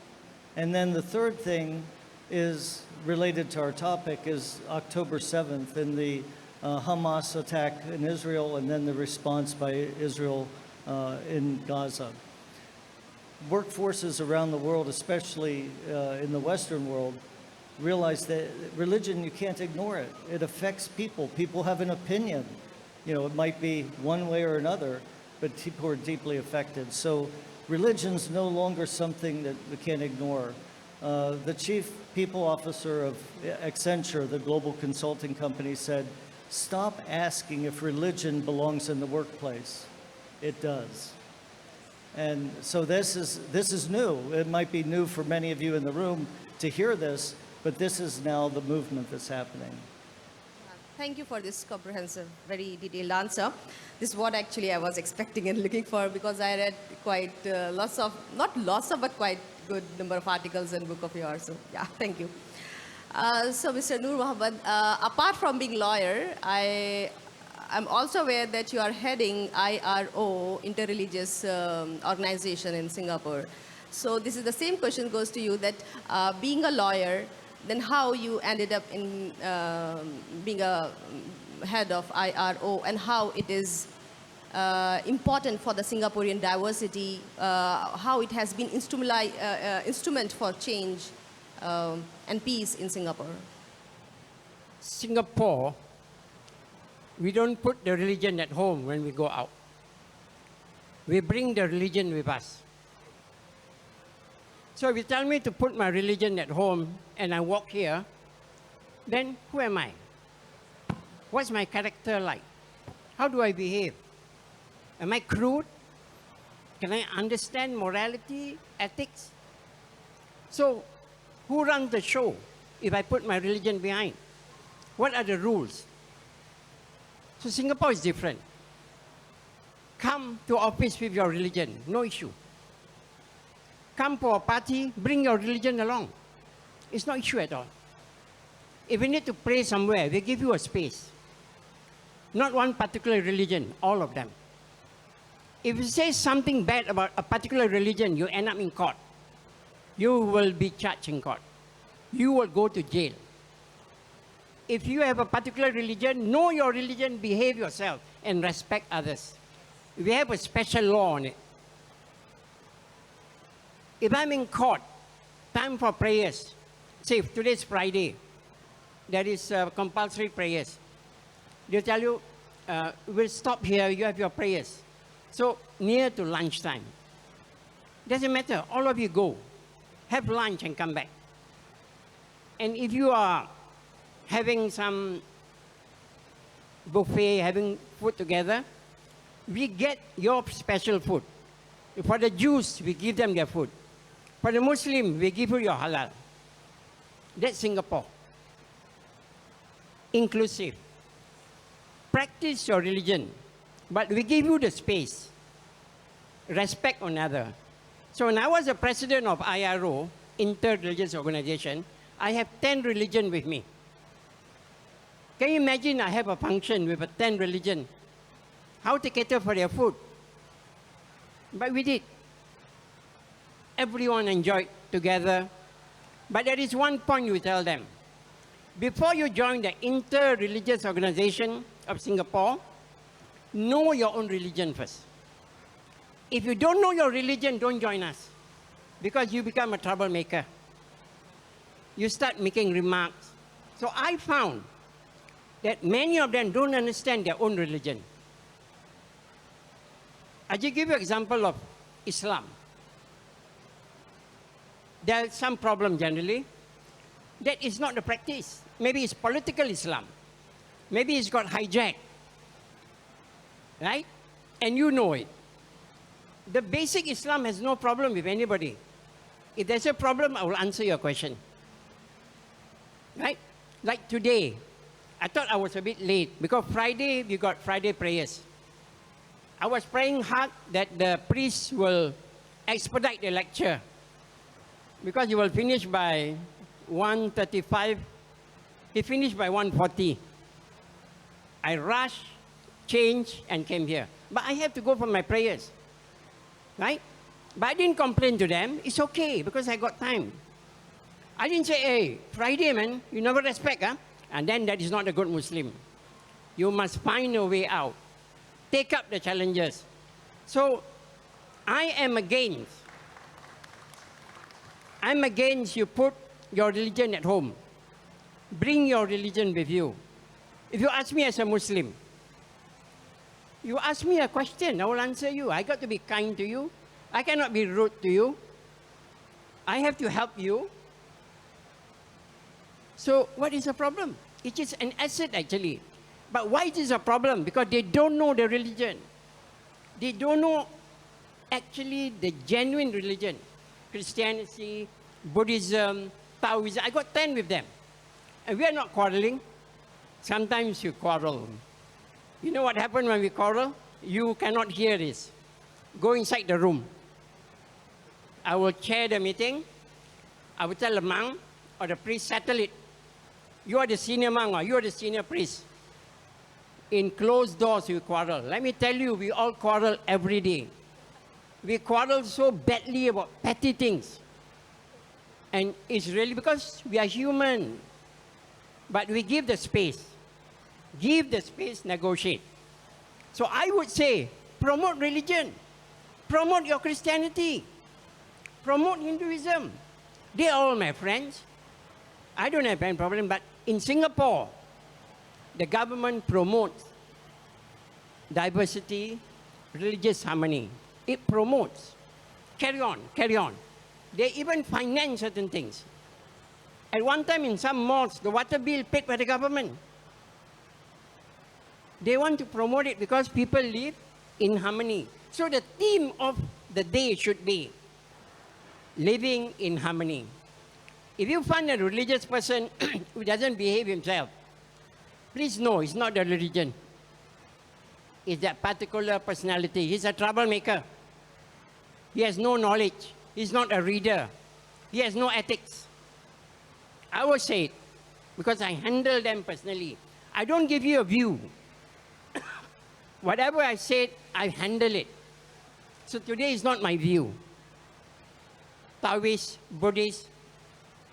And then the third thing is related to our topic is October 7th and the Hamas attack in Israel and then the response by Israel in Gaza. Workforces around the world, especially in the Western world, realize that religion, you can't ignore it. It affects people. People have an opinion. You know, it might be one way or another, but people are deeply affected. So religion's no longer something that we can't ignore. The chief people officer of Accenture, the global consulting company, said, stop asking if religion belongs in the workplace. It does. And so this is new. It might be new for many of you in the room to hear this, but this is now the movement that's happening. Thank you for this comprehensive, very detailed answer. This is what actually I was expecting and looking for, because I read quite not lots of, but quite good number of articles and book of yours. So yeah, thank you. So Mr. Noor Mohammed, apart from being lawyer, I'm also aware that you are heading IRO, Interreligious Organization in Singapore. So this is the same question goes to you, that being a lawyer, then how you ended up in being a head of IRO, and how it is important for the Singaporean diversity, how it has been instrument for change and peace in Singapore. Singapore, we don't put the religion at home when we go out. We bring the religion with us. So if you tell me to put my religion at home and I walk here, then who am I? What's my character like? How do I behave? Am I crude? Can I understand morality, ethics? So who runs the show if I put my religion behind? What are the rules? So Singapore is different. Come to office with your religion, no issue. Come for a party, bring your religion along. It's no issue at all. If you need to pray somewhere, they give you a space. Not one particular religion, all of them. If you say something bad about a particular religion, you end up in court. You will be charged in court. You will go to jail. If you have a particular religion, know your religion, behave yourself, and respect others. We have a special law on it. If I'm in court, time for prayers, say if today's Friday, there is compulsory prayers. They tell you, we'll stop here, you have your prayers. So near to lunchtime. Doesn't matter, all of you go. Have lunch and come back. And if you are having some buffet, having food together, we get your special food. For the Jews, we give them their food. For the Muslim, we give you your halal. That's Singapore. Inclusive. Practice your religion, but we give you the space. Respect one another. So when I was the president of IRO, Interreligious Organization, I have 10 religion with me. Can you imagine I have a function with a 10 religion? How to cater for their food? But we did. Everyone enjoyed together. But there is one point we tell them. Before you join the Inter-Religious Organization of Singapore, know your own religion first. If you don't know your religion, don't join us, because you become a troublemaker. You start making remarks. So I found that many of them don't understand their own religion. I just give you an example of Islam. There's some problem generally. That is not the practice. Maybe it's political Islam. Maybe it's got hijacked. Right? And you know it. The basic Islam has no problem with anybody. If there's a problem, I will answer your question. Right? Like today, I thought I was a bit late because Friday, we got Friday prayers. I was praying hard that the priest will expedite the lecture because he will finish by 1:35. He finished by 1:40. I rushed, changed, and came here. But I have to go for my prayers. Right? But I didn't complain to them. It's okay because I got time. I didn't say, hey, Friday, man, you never respect, huh? And then that is not a good Muslim. You must find a way out. Take up the challenges. So I am against you put your religion at home. Bring your religion with you. If you ask me as a Muslim, you ask me a question, I will answer you. I got to be kind to you. I cannot be rude to you. I have to help you. So what is the problem? It is an asset actually. But why it is a problem? Because they don't know the religion. They don't know actually the genuine religion. Christianity, Buddhism, Taoism. I got 10 with them. And we are not quarreling. Sometimes you quarrel. You know what happened when we quarrel? You cannot hear this. Go inside the room. I will chair the meeting. I will tell the monk or the priest, settle it. You are the senior monk or you are the senior priest. In closed doors, we quarrel. Let me tell you, we all quarrel every day. We quarrel so badly about petty things. And it's really because we are human. But we give the space. Give the space, negotiate. So I would say, promote religion. Promote your Christianity. Promote Hinduism. They are all my friends. I don't have any problem, but in Singapore, the government promotes diversity, religious harmony. It promotes. Carry on, carry on. They even finance certain things. At one time in some malls, the water bill paid by the government. They want to promote it because people live in harmony. So the theme of the day should be living in harmony. If you find a religious person who doesn't behave himself, please know it's not the religion. It's that particular personality. He's a troublemaker. He has no knowledge. He's not a reader. He has no ethics. I will say it because I handle them personally. I don't give you a view. Whatever I said, I handle it. So today is not my view. Taoist, Buddhist,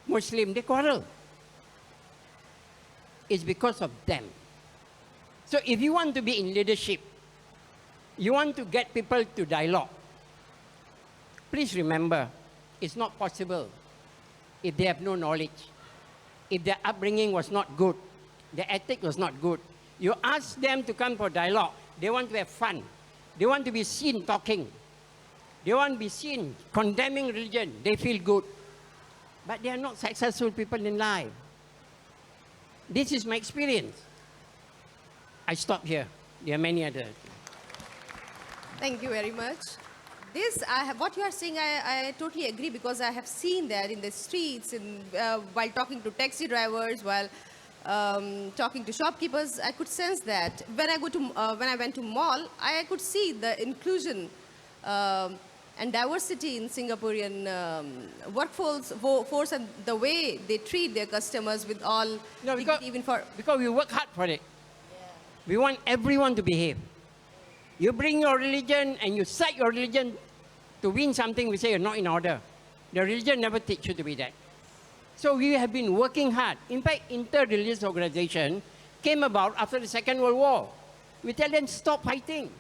Muslim, they quarrel. It's because of them. So if you want to be in leadership, you want to get people to dialogue, please remember, it's not possible if they have no knowledge, if their upbringing was not good, their ethic was not good. You ask them to come for dialogue, they want to have fun. They want to be seen talking. They want to be seen condemning religion. They feel good. But they are not successful people in life. This is my experience. I stop here. There are many others. Thank you very much. What you are saying, I totally agree because I have seen that in the streets, while talking to taxi drivers, while talking to shopkeepers, I could sense that. When I went to mall, I could see the inclusion and diversity in Singaporean workforce and the way they treat their customers with all No, dignity, even for because we work hard for it. We want everyone to behave. You bring your religion and you cite your religion to win something, we say you're not in order. The religion never teach you to be that. So we have been working hard. In fact, inter-religious organization came about after the Second World War. We tell them, stop fighting.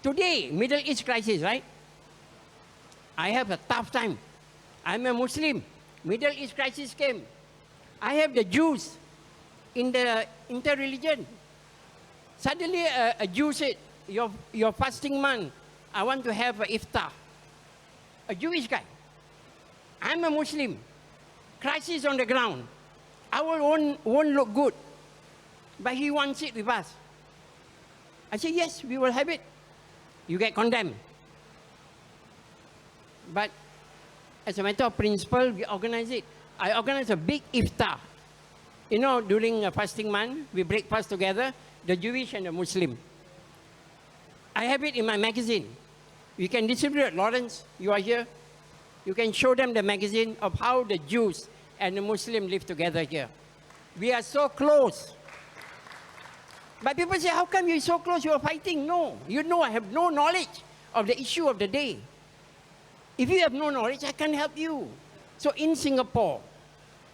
Today, Middle East crisis, right? I have a tough time. I'm a Muslim. Middle East crisis came. I have the Jews in the inter-religion. Suddenly, a Jew said, your fasting month, I want to have a iftar. A Jewish guy. I'm a Muslim. Crisis on the ground. Our won't look good. But he wants it with us. I said, yes, we will have it. You get condemned. But as a matter of principle, we organize it. I organize a big iftar. You know, during a fasting month, we break fast together, the Jewish and the Muslim. I have it in my magazine. You can distribute it, Lawrence, you are here. You can show them the magazine of how the Jews and the Muslim live together here. We are so close. But people say, how come you're so close, you're fighting? No, you know I have no knowledge of the issue of the day. If you have no knowledge, I can't help you. So in Singapore,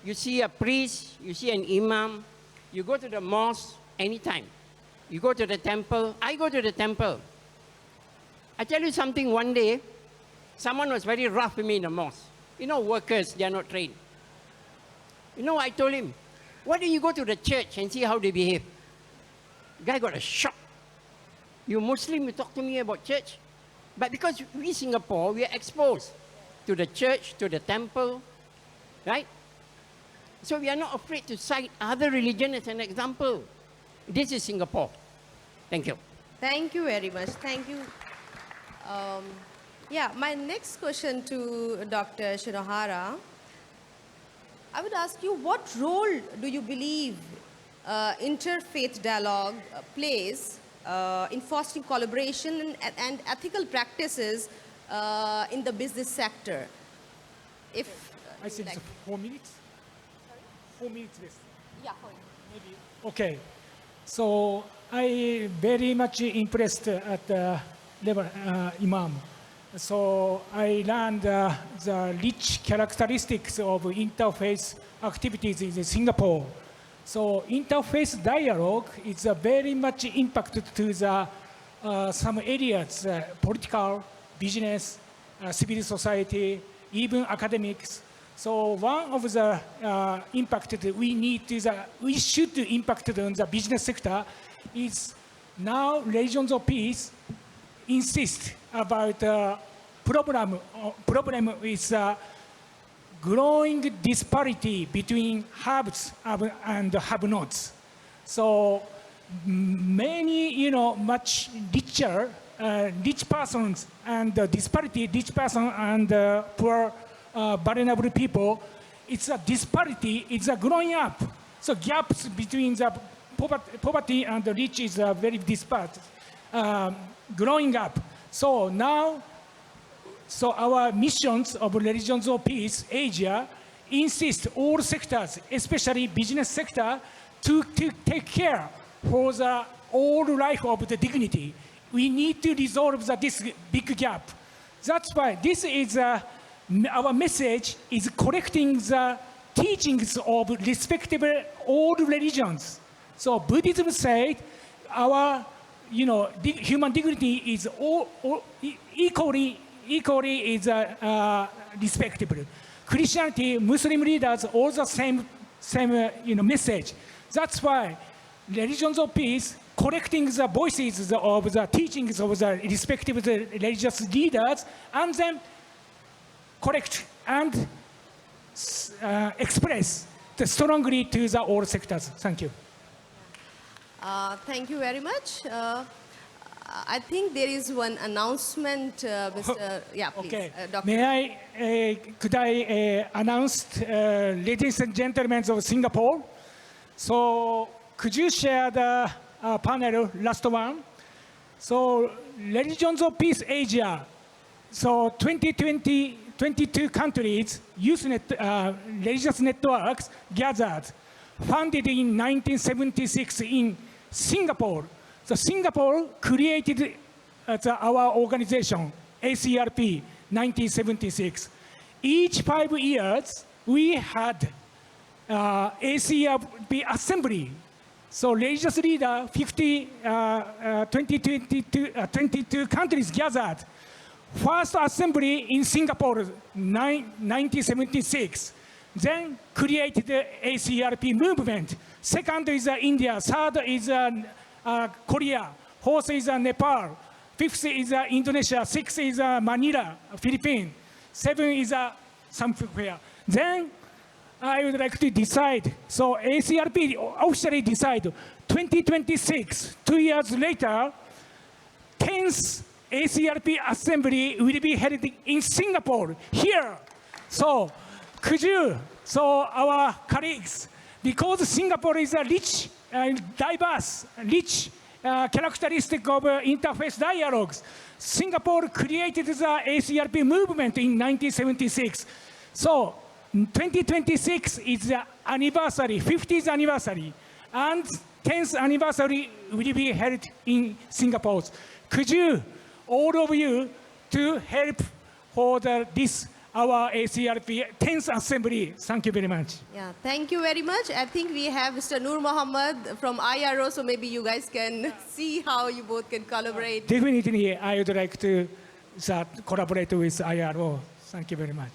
you see a priest, you see an imam, you go to the mosque anytime. You go to the temple, I go to the temple. I tell you something, one day, someone was very rough with me in the mosque. You know, workers, they are not trained. You know, I told him, why don't you go to the church and see how they behave? The guy got a shock. You Muslim, you talk to me about church? But because we Singapore, we are exposed to the church, to the temple, right? So we are not afraid to cite other religion as an example. This is Singapore. Thank you. Thank you very much. Thank you. Yeah, my next question to Dr. Shinohara, I would ask you, what role do you believe interfaith dialogue plays in fostering collaboration and ethical practices in the business sector? If I think it's 4 minutes. 4 minutes. Yeah, Maybe. Okay. So I very much impressed at the level Imam. So I learned the rich characteristics of interfaith activities in Singapore. So interfaith dialogue is very much impacted to the some areas, political, business, civil society, even academics. So one of the impact that we should impact on the business sector is now religions of peace insist about problem is growing disparity between haves and have-nots. So many, much richer, rich persons and disparity, rich person and poor, vulnerable people, it's a disparity, it's a growing up. So gaps between the poverty and the rich is very disparate, growing up. So now, our missions of Religions of Peace Asia insist all sectors, especially business sector, to take care for the all life of the dignity. We need to resolve this big gap. That's why this is our message is correcting the teachings of respectable all religions. So Buddhism said our human dignity is equally is respectable. Christianity, Muslim leaders, all the same message. That's why Religions of Peace collecting the voices of the teachings of the respective religious leaders and then correct and express strongly to the all sectors. Thank you. Thank you very much. I think there is one announcement, Mr. Yeah, please. Okay. Doctor. Could I announce, ladies and gentlemen of Singapore? So could you share the panel, last one? So Religions of Peace Asia So 22 countries, religious networks gathered, founded in 1976 in Singapore. So Singapore created our organization, ACRP, 1976. Each 5 years, we had ACRP assembly. So religious leader, 22 countries gathered. First assembly in Singapore, 1976. Then created the ACRP movement. Second is India. Third is Korea. Fourth is Nepal. Fifth is Indonesia. Sixth is Manila, Philippines. Seven is somewhere. Then I would like to decide. So ACRP officially decided 2026, 2 years later, 10th ACRP assembly will be held in Singapore, here. So could you, so our colleagues, because Singapore is a rich, diverse, rich characteristic of interfaith dialogues, Singapore created the ACRP movement in 1976. So 2026 is the anniversary, 50th anniversary, and 10th anniversary will be held in Singapore. Could you, all of you, to help for this, our ACRP 10th assembly? Thank you very much. Yeah, thank you very much. I think we have Mr. Noor Mohammed from IRO, so maybe you guys can see how you both can collaborate. Definitely, I would like to collaborate with IRO. Thank you very much.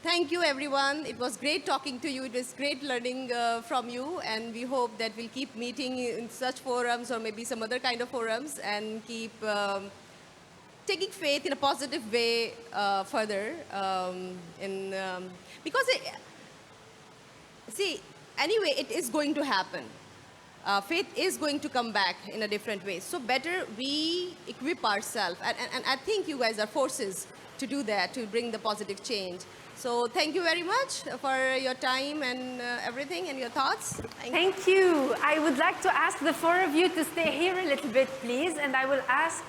Thank you, everyone. It was great talking to you. It was great learning from you, and we hope that we'll keep meeting in such forums or maybe some other kind of forums and keep taking faith in a positive way further. Because, see, anyway, it is going to happen. Faith is going to come back in a different way. So better we equip ourselves. And I think you guys are forces to do that, to bring the positive change. So thank you very much for your time and everything and your thoughts. Thank you. I would like to ask the four of you to stay here a little bit, please. And I will ask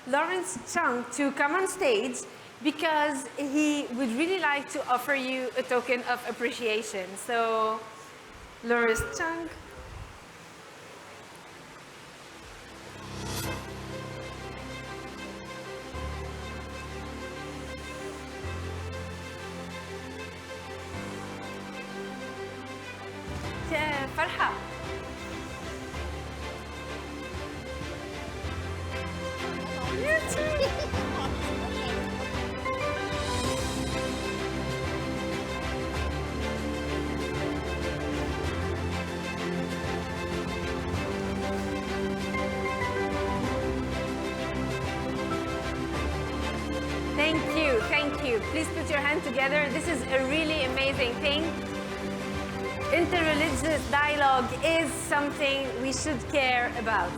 Lawrence Chung to come on stage because he would really like to offer you a token of appreciation. So, Lawrence Chung. فرحة. Thank you, thank you. Please put your hand together. This is a really amazing thing. Interreligious dialogue is something we should care about.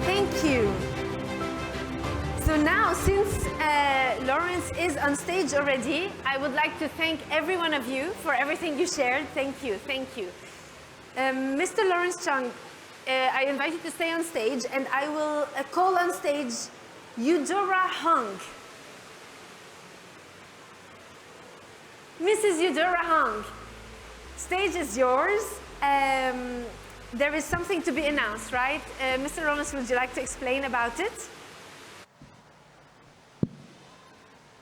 Thank you. So now, since Lawrence is on stage already, I would like to thank every one of you for everything you shared. Thank you, thank you. Mr. Lawrence Chung, I invite you to stay on stage, and I will call on stage Eudora Hung. Mrs. Eudora Hung, stage is yours. There is something to be announced, right? Mr. Lawrence, would you like to explain about it?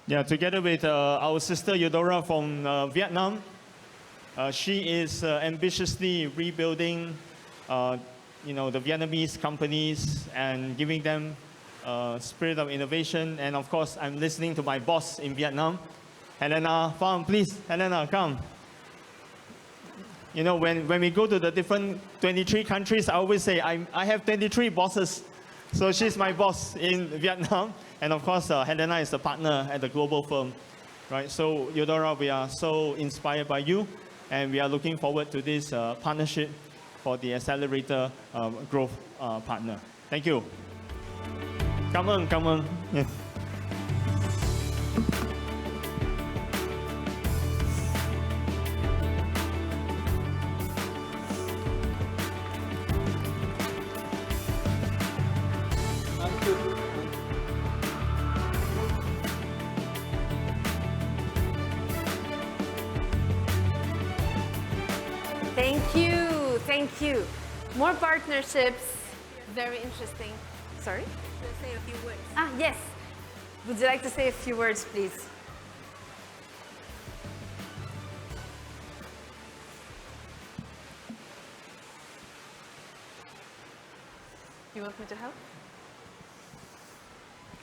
Yeah, together with our sister Eudora from Vietnam, she is ambitiously rebuilding, the Vietnamese companies and giving them spirit of innovation. And of course, I'm listening to my boss in Vietnam. Helena Pham, please, Helena, come. You know, when we go to the different 23 countries, I always say, I have 23 bosses. So she's my boss in Vietnam. And of course, Helena is the partner at the global firm. Right? So Eudora, we are so inspired by you. And we are looking forward to this partnership for the accelerator growth partner. Thank you. Come on, come on. Yeah. thank you. More partnerships, very interesting. Sorry? Say a few words. Ah, yes. Would you like to say a few words, please? You want me to help?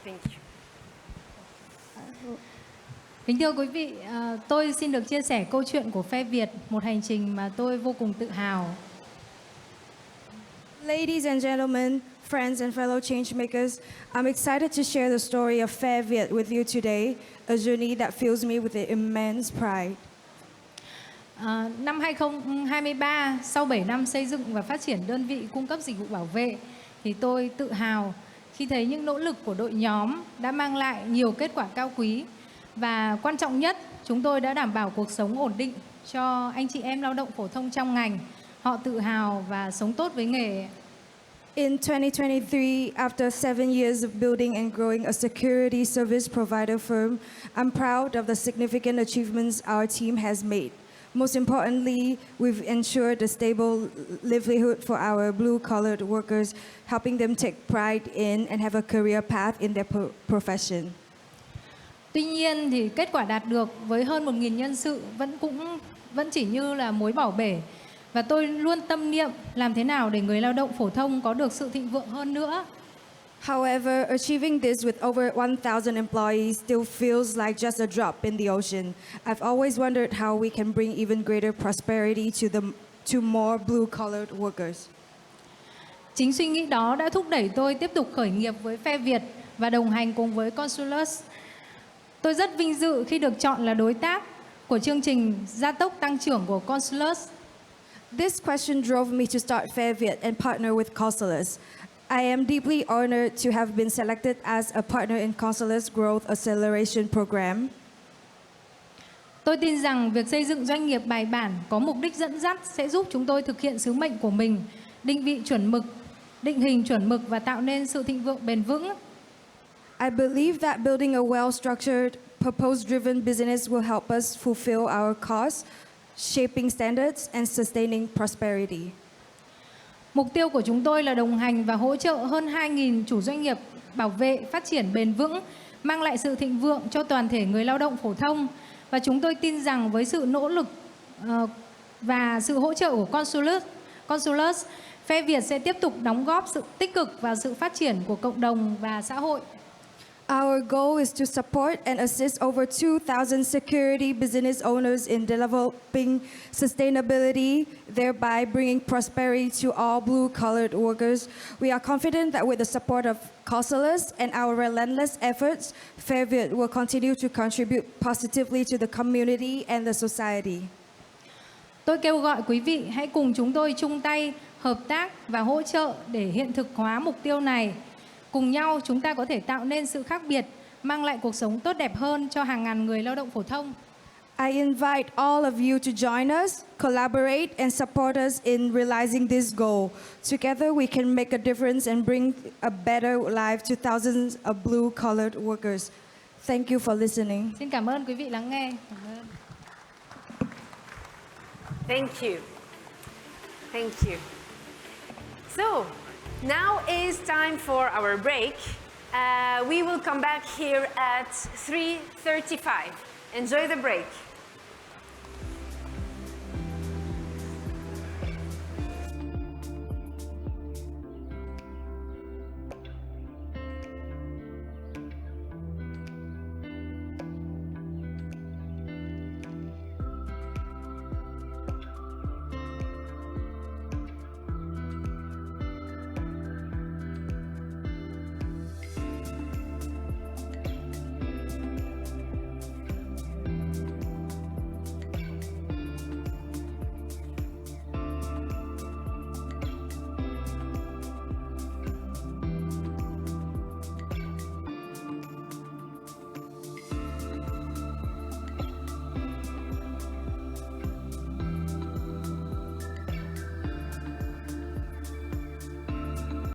Thank you. Kính thưa quý vị, tôi xin được chia sẻ câu chuyện của phe Việt, một hành trình mà tôi vô cùng tự hào. Ladies and gentlemen, friends and fellow changemakers, I'm excited to share the story of Fair Viet with you today, a journey that fills me with immense pride. Năm 2023, sau 7 năm xây dựng và phát triển đơn vị cung cấp dịch vụ bảo vệ, thì tôi tự hào khi thấy những nỗ lực của đội nhóm đã mang lại nhiều kết quả cao quý. Và quan trọng nhất, chúng tôi đã đảm bảo cuộc sống ổn định cho anh chị em lao động phổ thông trong ngành. Họ tự hào và sống tốt với nghề. In 2023, after 7 years of building and growing a security service provider firm, I'm proud of the significant achievements our team has made. Most importantly, we've ensured a stable livelihood for our blue-collar workers, helping them take pride in and have a career path in their profession. Tuy nhiên thì kết quả đạt được với hơn 1.000 nhân sự vẫn chỉ như là muối bỏ bể. Và tôi luôn tâm niệm làm thế nào để người lao động phổ thông có được sự thịnh vượng hơn nữa. However, achieving this with over 1,000 employees still feels like just a drop in the ocean. I've always wondered how we can bring even greater prosperity to more blue-collar workers. Chính suy nghĩ đó đã thúc đẩy tôi tiếp tục khởi nghiệp với phe Việt và đồng hành cùng với Consulus. Tôi rất vinh dự khi được chọn là đối tác của chương trình gia tốc tăng trưởng của Consulus. This question drove me to start Fair Viet and partner with Consulus. I am deeply honored to have been selected as a partner in Consulus Growth Acceleration Program. Tôi tin rằng việc xây dựng doanh nghiệp bài bản có mục đích dẫn dắt sẽ giúp chúng tôi thực hiện sứ mệnh của mình, định hình chuẩn mực và tạo nên sự thịnh vượng bền vững. I believe that building a well-structured, purpose-driven business will help us fulfill our cause, shaping standards and sustaining prosperity. Mục tiêu của chúng tôi là đồng hành và hỗ trợ hơn 2.000 chủ doanh nghiệp bảo vệ phát triển bền vững, mang lại sự thịnh vượng cho toàn thể người lao động phổ thông. Và chúng tôi tin rằng với sự nỗ lực và sự hỗ trợ của Consulus, phe Việt sẽ tiếp tục đóng góp sự tích cực vào sự phát triển của cộng đồng và xã hội. Our goal is to support and assist over 2,000 security business owners in developing sustainability, thereby bringing prosperity to all blue-collar workers. We are confident that with the support of Consulus and our relentless efforts, Fair Viet will continue to contribute positively to the community and the society. Tôi kêu gọi quý vị hãy cùng chúng tôi chung tay, hợp tác và hỗ trợ để hiện thực hóa mục tiêu này. Cùng nhau chúng ta có thể tạo nên sự khác biệt, mang lại cuộc sống tốt đẹp hơn cho hàng ngàn người lao động phổ thông. I invite all of you to join us, collaborate and support us in realizing this goal. Together we can make a difference and bring a better life to thousands of blue-collar workers. Thank you for listening. Xin cảm ơn quý vị lắng nghe. Cảm ơn. Thank you. Thank you. So, now is time for our break. We will come back here at 3:35. Enjoy the break.